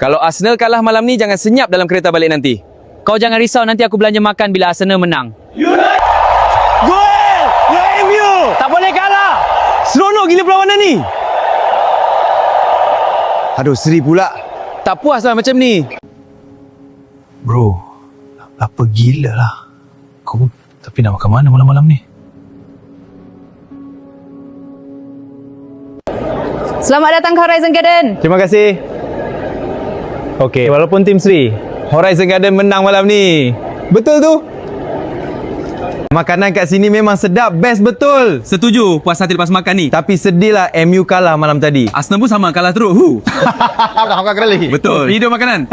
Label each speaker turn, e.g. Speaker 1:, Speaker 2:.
Speaker 1: Kalau Arsenal kalah malam ni, jangan senyap dalam kereta balik nanti.
Speaker 2: Kau jangan risau, nanti aku belanja makan bila Arsenal menang.
Speaker 1: Gol! Ya MU! Tak boleh kalah! Seronok gila perlawanan ni! Aduh, Seri pula. Tak puas lah macam ni.
Speaker 3: Bro, lapar gila lah. Tapi nak makan mana malam-malam ni?
Speaker 4: Selamat datang ke Horizon Garden.
Speaker 1: Terima kasih. Okey, walaupun tim Seri, Horizon Garden menang malam ni. Betul tu? Makanan kat sini memang sedap, best betul.
Speaker 5: Setuju, puas hati lepas makan ni.
Speaker 1: Tapi sedih lah MU kalah malam tadi.
Speaker 5: Arsenal pun sama, kalah teruk.
Speaker 3: Kau lagi.
Speaker 5: Betul. Video makanan.